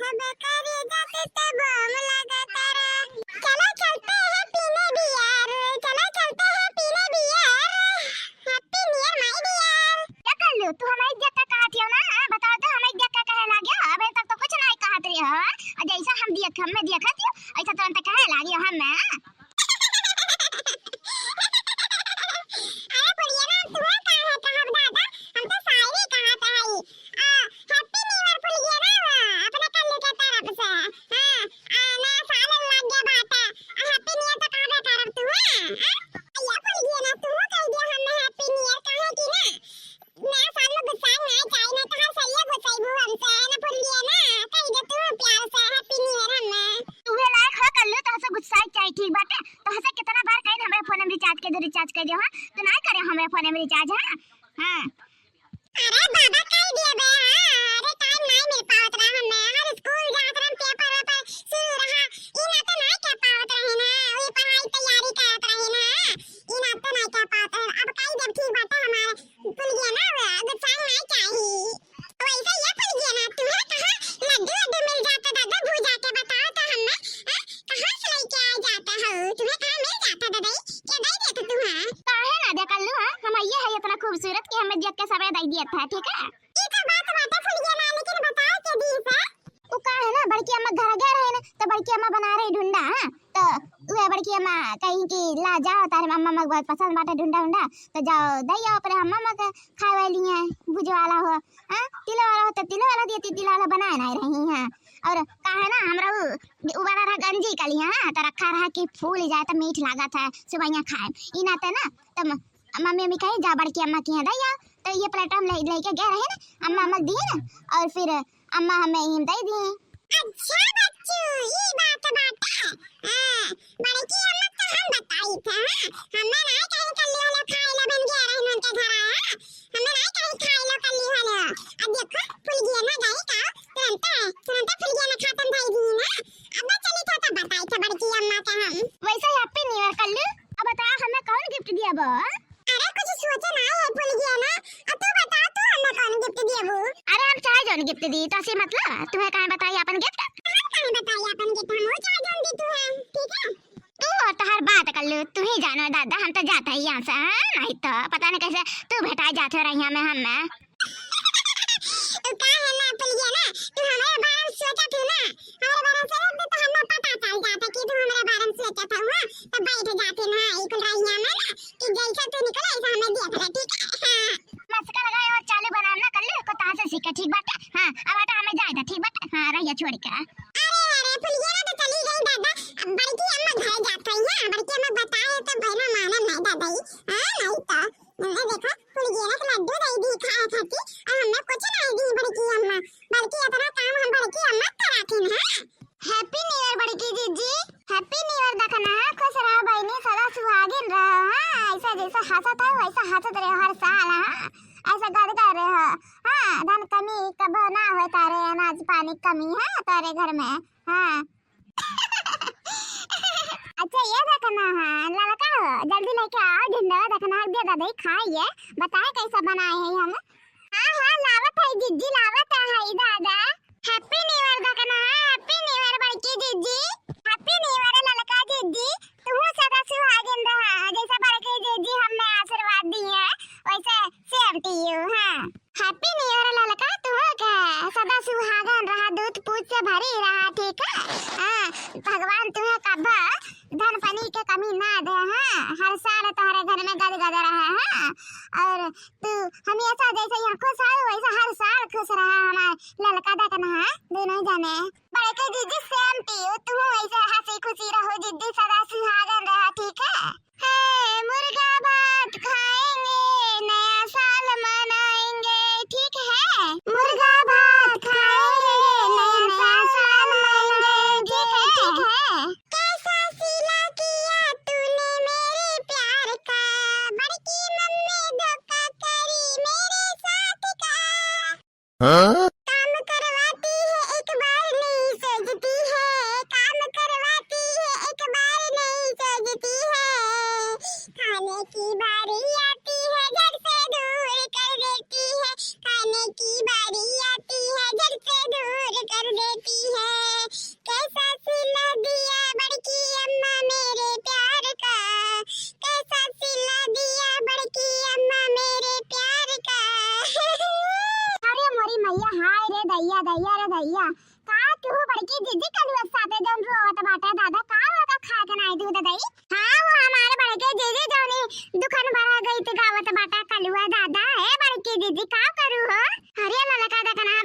हम करे जाते तब हम लगा तारा। चलो चलते हैं पीने बियर, चलो चलते हैं पीने beer. Happy new year my dear. क्या कर लो तू हमारी इज्जत का कहती हो ना? बताओ तो हमारी इज्जत का कहे लगे? अबे तक तो कुछ नहीं कहत रही हो। जैसा हम दिया हमें दिया खाती ऐसा तुरंत कहे लगी हम। ठीक बाटे तो हसे कितना बार कहीं हमारे फोन में रिचार्ज के दो रिचार्ज कर दियो। हां तो ना करे हमारे फोन में रिचार्ज। हां अरे बाबा कह दिए बे। अरे टाइम नहीं मिल पावत रहा हमें। हर स्कूल जात रहा पेपर पर शुरू रहा इना तो नहीं कर पावत रहे ना। वही पढ़ाई तैयारी करत रहे ना इना तो नहीं कर पावत रहे। अब कहीं जब ठीक बाटे हमारे भूल गया ना गुस्सा नहीं चाहिए वैसे ये भूल गया ना तू कहां लड्डू लड्डू मिल जाता दादा भूजा के बताओ तो हमें कहां से लेके आ जाता हो तुम्हें कहां मिल जाता दादा क्या नहीं देता तुम्हें काहे ना दे कल्लू। हम ये है इतना खूबसूरत कि हमें देख के सब दे दिया था। ठीक है ये तो बात भूल गया ना लेकिन बताओ के दी से तू का है ना बड़की अम्मा घर गए रहे ना तो बड़की अम्मा बना रही ढूंढा। तो वे बड़की अम्मा कहीं की ला जाओ तारे अम्मा मग बहुत पसंद बाटे ढूंढा ढूंढा तो जाओ दैया पर अम्मा मग खाए वाली है भुज वाला हो। हां तिल वाला हो तो तिल वाला दिए तिल वाला बनाए नहीं रही है। और का है ना हमरा उबारा रहा गंजी कली है तो रखा रहा कि फूल जाए तो मीठ लागत है सुबह खाए इना तो ना तो मम्मी मम्मी कही जा बड़की अम्मा की है दैया तो ये प्लेट हम लेके गए रहे ना अम्मा अम्मा दी ना और फिर अम्मा हमें ही दे दी। अच्छा बच्चू ये बात हां बड़की अम्मा तो हम बताई था हमें नहीं कहीं कल्ली वाला खाए ला बन गया रहे उनके घर आया हमें नहीं कहीं खाए ला कल्ली वाला। अब देखो फूल गया ना गई का तुरंत फूल गया ना खत्म भाई दी ना। अब चली तो बताई था बड़की अम्मा का हम वैसे हैप्पी न्यू ईयर कल्लू। अब बता हमें कौन गिफ्ट दिया बो? अरे कुछ सोचे ना है भूल गया ना। अब तू बता तू हमें कौन गिफ्ट दिया वो? अरे हम चाहे जोन गिफ्ट दी तो ऐसे मतलब तुम्हें कहां बताई अपन गिफ्ट? कहां बताई अपन गिफ्ट हम चाहे जोन दी तू है ठीक है तू और तो हर बात कर लो तू ही जानो दादा हम तो जाता ही यहां से नहीं तो पता नहीं कैसे तू भेटा जाते रही हमें हम का है ना भूल गया ना तू हमारे बारे में सोचा थी ना हमारे बारे में तो हमें पता चल जाता कि तू हमारे बारे में सोचा था। हां तो बैठ जाते ना एक रहिया में ना कि जैसा तू निकला ऐसा हमें देख रहा ठीक है। हां मस्का लगाए और चालू बनाना कर ले को तासे सीखा ठीक बात है। हां अब आटा हमें जाएगा ठीक बात है। हां रहिया छोड़ के अरे भूल गया ना तो चली गई दादा। अब बड़की अम्मा घर जाता है ना बड़की अम्मा बताए तो बहना माना नहीं दादा ही। हां नहीं तो मैंने देखा भूल गया ना तो लड्डू दे दी खाए खाती और हमें कुछ नहीं दी बड़की अम्मा बल्कि इतना काम हम बड़की अम्मा कराती हैं। हैप्पी न्यू ईयर बड़की जीजी हैप्पी न्यू ईयर देखना खुश रहो बहनी सदा सुहागिन रहो। हां ऐसा जैसा हंसत है वैसा हंसत रहो हर साल। हां ऐसा गद कर रहे हो। हां धन कमी कब ना हो तारे अनाज पानी कमी है तारे घर में। हां अच्छा ये देखना है लड़का हो जल्दी लेके आओ ढूंढो देखना दे दादा खाइए बताए कैसा बनाए हैं हम। हां हां लावत है जीजी लावत है दादा। हैप्पी न्यू ईयर देखना हैप्पी न्यू ईयर बड़की जीजी हैप्पी न्यू ईयर लड़का जीजी तू सदा सुहागिन रहा जैसा बड़की जीजी हमें आशीर्वाद दी है वैसे सेम टू यू। हां हैप्पी न्यू ईयर लड़का तू क्या सदा सुहागन रहा दूध पूछ से भरी रहा ठीक है। हां भगवान तुम्हें कब धन पानी के कमी ना दे। हां हर साल तुम्हारे घर में गद गद रहा है और तू हमेशा जैसे यहाँ खुश है वैसा हर साल खुश रहा हमारा लड़का देखना है दोनों जने बड़के जीजी सेम टू यू तू ऐसे हंसी खुशी रहो जीजी सदा सुहागन रहा ठीक है। हे मुर्गा भात खाएंगे नया साल मनाएंगे ठीक है मुर्गा भात खाएंगे नया साल मनाएंगे ठीक है। कैसा सिला किया तूने मेरे प्यार का बड़की मम्मी धोखा करी मेरे साथ का। हां काम करवाती है एक बार नहीं सोचती है काम करवाती है एक बार नहीं सोचती है खाने की बारी आती है घर से दूर कर देती है खाने की बारी आती है घर से दूर कर देती अरे भैया का तू बड़की दीदी कल साथे जौन रोवत बाटे दादा का का खा के नहीं दूध दई। हां वो हमारे बड़के दीदी जौनी दुकान भरा गई थी गावत बाटा कलुआ दादा है बड़की दीदी का करू हो। अरे ललका देखना